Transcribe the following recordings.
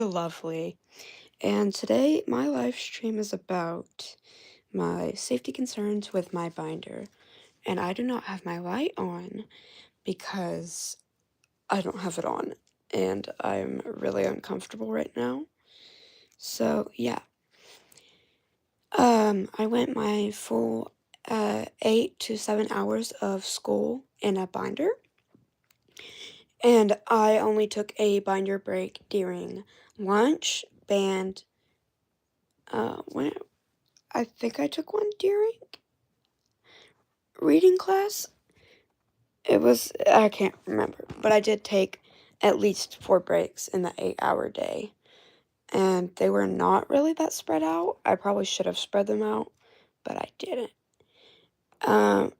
Lovely. And today, my live stream is about my safety concerns with my binder. And I do not have my light on because I don't have it on. And I'm really uncomfortable right now. So, yeah. I went my full 8 to 7 hours of school in a binder. And I only took a binder break during lunch, band, when I think I took one during reading class. I can't remember, but I did take at least 4 breaks in the 8 hour day. And they were not really that spread out. I probably should have spread them out, but I didn't. Um,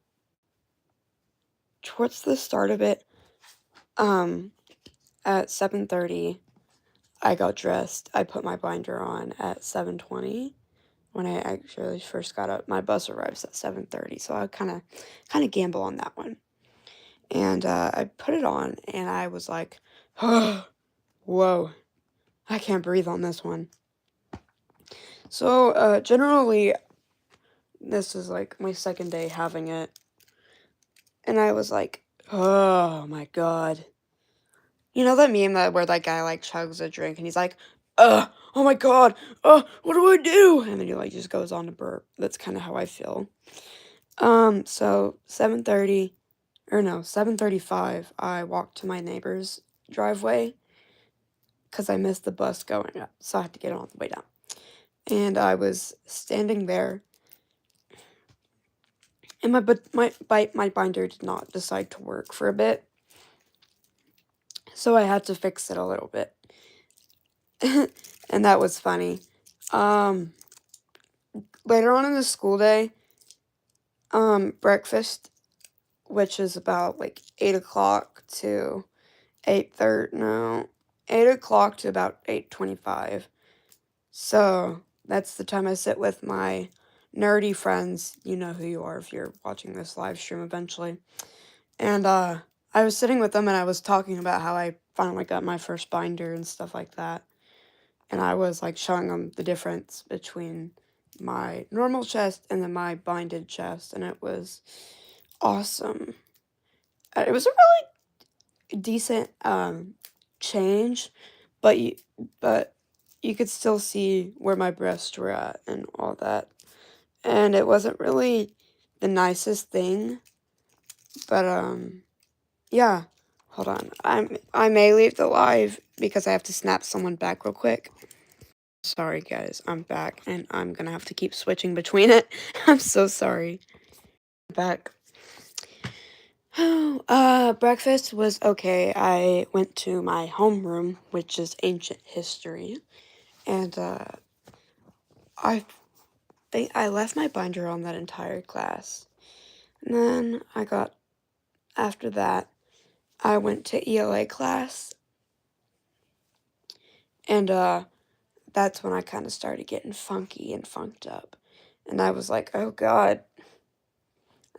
Towards the start of it, um, at 7:30, I got dressed. I put my binder on at 7:20 when I actually first got up. My bus arrives at 7:30, so I kind of gamble on that one. And I put it on, and I was like, oh, whoa, I can't breathe on this one. So generally, this is like my second day having it, and I was like, oh my god. You know that meme where that guy like chugs a drink and he's like, oh my god, what do I do? And then he like just goes on to burp. That's kind of how I feel. So 7:30, or no, 7:35, I walked to my neighbor's driveway because I missed the bus going up, so I had to get on the way down. And I was standing there, and my binder did not decide to work for a bit, so I had to fix it a little bit, and that was funny. Later on in the school day, breakfast, which is about like 8 o'clock to 8:30, no, 8 o'clock to about 8:25. So that's the time I sit with my nerdy friends. You know who you are if you're watching this live stream eventually. And I was sitting with them and I was talking about how I finally got my first binder and stuff like that. And I was like showing them the difference between my normal chest and then my binded chest, and it was awesome. It was a really decent change, but you could still see where my breasts were at and all that. And it wasn't really the nicest thing, but yeah. Hold on. I may leave the live because I have to snap someone back real quick. Sorry guys, I'm back and I'm gonna have to keep switching between it. I'm so sorry. Back. Oh, breakfast was okay. I went to my homeroom, which is ancient history, and I think I left my binder on that entire class. And then after that, I went to ELA class, and that's when I kind of started getting funky and funked up. And I was like, oh god,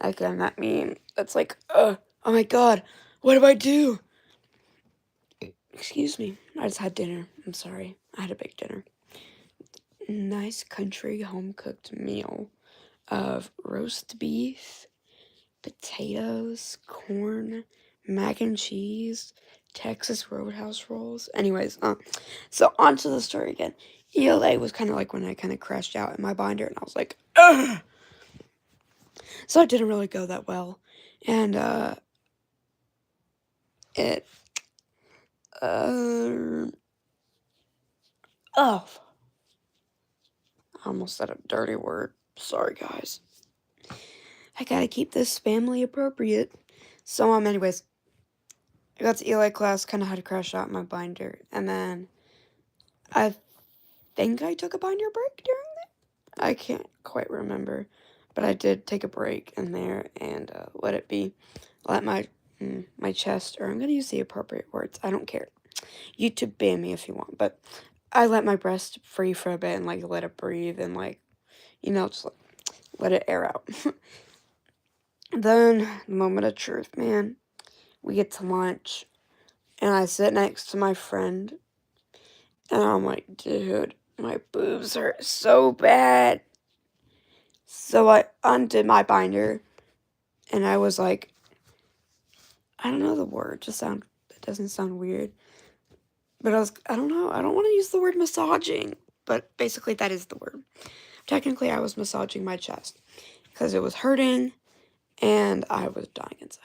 again, that meme. That's like, oh my god, what do I do? Excuse me, I just had dinner. I'm sorry, I had a big dinner. Nice country home cooked meal of roast beef, potatoes, corn, mac and cheese, Texas Roadhouse rolls. Anyways, so on to the story again. ELA was kind of like when I kind of crashed out in my binder, and I was like, ugh! So it didn't really go that well, and it oh, I almost said a dirty word. Sorry, guys. I gotta keep this family appropriate. So anyways, I got to ELA class, kind of had to crash out my binder, and then I think I took a binder break during that. I can't quite remember, but I did take a break in there and let it be. Let my chest, or I'm gonna use the appropriate words. I don't care. YouTube ban me if you want, but I let my breast free for a bit and like let it breathe and like just like, let it air out. Then the moment of truth, man. We get to lunch, and I sit next to my friend, And I'm like, dude, my boobs hurt so bad. So I undid my binder, and I was like, I don't know the word, it doesn't sound weird. But I don't know, I don't want to use the word massaging, but basically that is the word. Technically, I was massaging my chest because it was hurting and I was dying inside.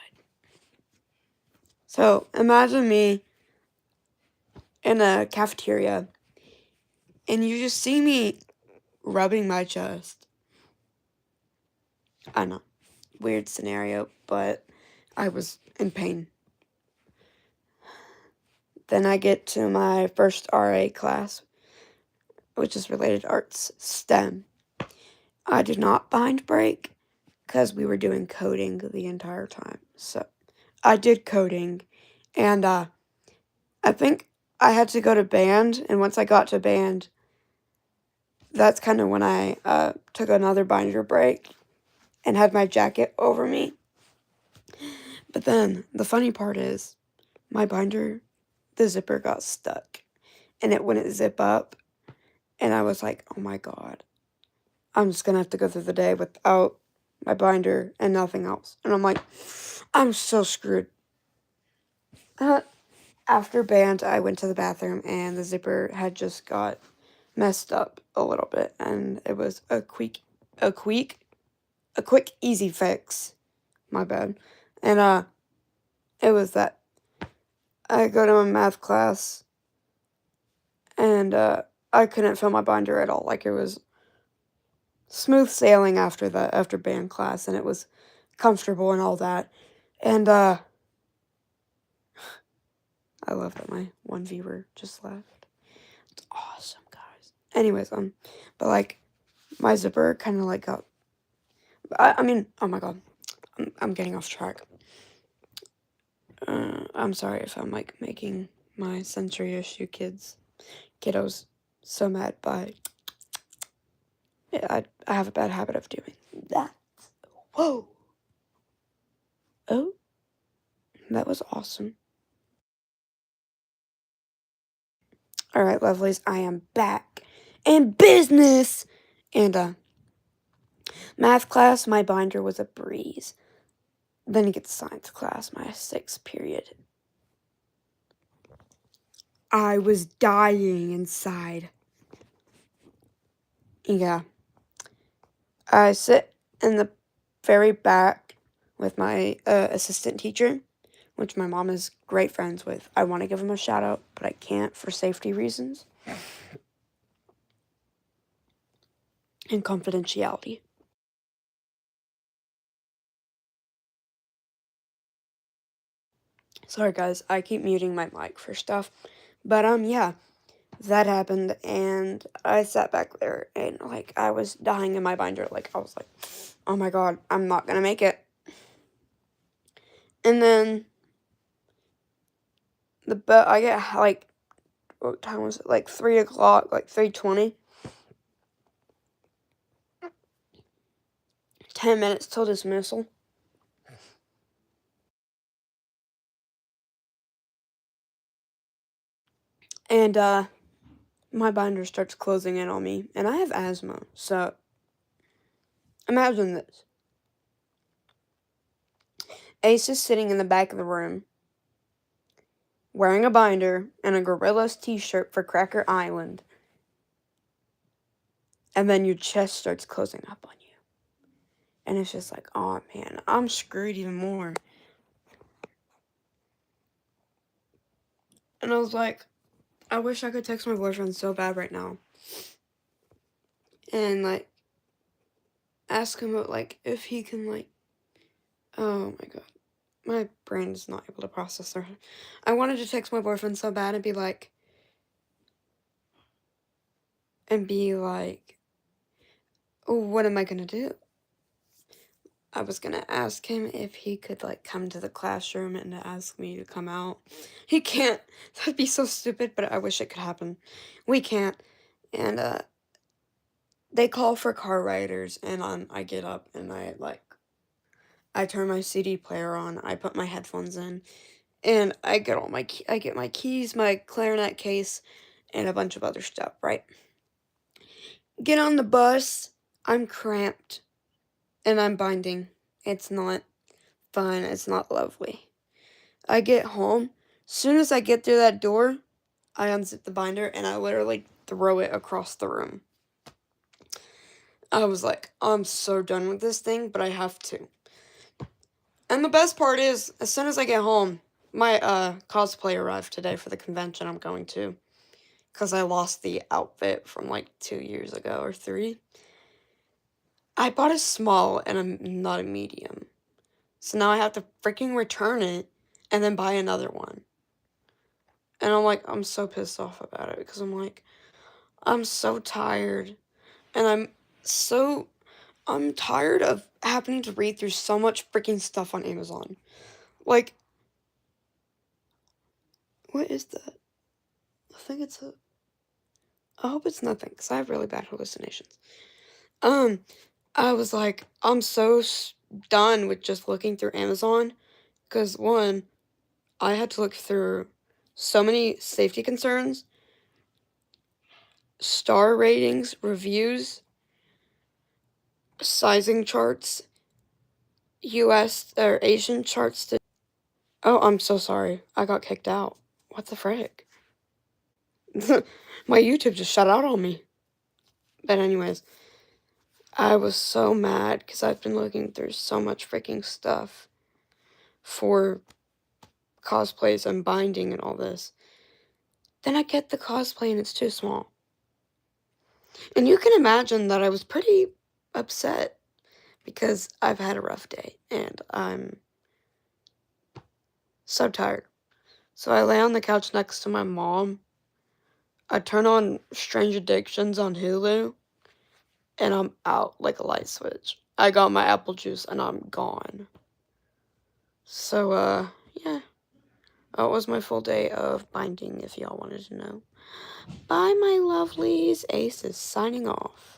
So imagine me in a cafeteria and you just see me rubbing my chest. I know, weird scenario, but I was in pain. Then I get to my first RA class, which is related arts STEM. I did not bind break because we were doing coding the entire time. So I did coding, and I think I had to go to band, and once I got to band, that's kind of when I took another binder break and had my jacket over me. But then the funny part is my binder, the zipper got stuck and it wouldn't zip up. And I was like, oh my God, I'm just going to have to go through the day without my binder and nothing else. And I'm like, I'm so screwed. After band, I went to the bathroom and the zipper had just got messed up a little bit. And it was a quick, easy fix. My bad. And it was that I go to a math class and I couldn't feel my binder at all. Like it was smooth sailing after band class, and it was comfortable and all that. And I love that my one viewer just left. It's awesome, guys. Anyways, but like my zipper kind of like got. I mean, oh my God, I'm getting off track. I'm sorry if I'm like making my sensory issue kiddos so mad, but I have a bad habit of doing that. Whoa. Oh, that was awesome. All right, lovelies, I am back in business. And math class, my binder was a breeze. Then you get to science class, my 6th period. I was dying inside. Yeah. I sit in the very back with my assistant teacher, which my mom is great friends with. I want to give him a shout out, but I can't for safety reasons and confidentiality. Sorry guys, I keep muting my mic for stuff. But yeah, that happened and I sat back there and like I was dying in my binder. Like I was like, oh my God, I'm not gonna make it. And then I get like, what time was it? Like 3 o'clock, like 3:20. 10 minutes till dismissal. And my binder starts closing in on me. And I have asthma, so imagine this. Ace is sitting in the back of the room, wearing a binder and a Gorillaz t-shirt for Cracker Island. And then your chest starts closing up on you. And it's just like, oh man, I'm screwed even more. And I was like, I wish I could text my boyfriend so bad right now. And like, ask him like if he can like, oh my God. My brain is not able to process that. I wanted to text my boyfriend so bad and be like, oh, what am I gonna do? I was gonna ask him if he could like come to the classroom and ask me to come out. He can't. That'd be so stupid, but I wish it could happen. We can't. And they call for car riders, and I get up and I turn my CD player on. I put my headphones in, and I get my keys, my clarinet case, and a bunch of other stuff, right? Get on the bus, I'm cramped, and I'm binding. It's not fun, it's not lovely. I get home, soon as I get through that door, I unzip the binder and I literally throw it across the room. I was like, I'm so done with this thing, but I have to. And the best part is, as soon as I get home, my cosplay arrived today for the convention I'm going to. Because I lost the outfit from like 2 years ago or 3. I bought a small and not a medium. So now I have to freaking return it and then buy another one. And I'm so pissed off about it because I'm so tired. And I'm tired of having to read through so much freaking stuff on Amazon. Like, what is that? I think it's I hope it's nothing, because I have really bad hallucinations. I was like, I'm so done with just looking through Amazon, because one, I had to look through so many safety concerns, star ratings, reviews, sizing charts, US or Asian charts. Oh, I'm so sorry. I got kicked out. What the frick? My YouTube just shut out on me. But anyways, I was so mad because I've been looking through so much freaking stuff for cosplays and binding and all this. Then I get the cosplay and it's too small. And you can imagine that I was pretty upset because I've had a rough day and I'm so tired. So I lay on the couch next to my mom. I turn on Strange Addictions on Hulu and I'm out like a light switch. I got my apple juice and I'm gone. So, yeah. That was my full day of binding, if y'all wanted to know. Bye, my lovelies. Ace is signing off.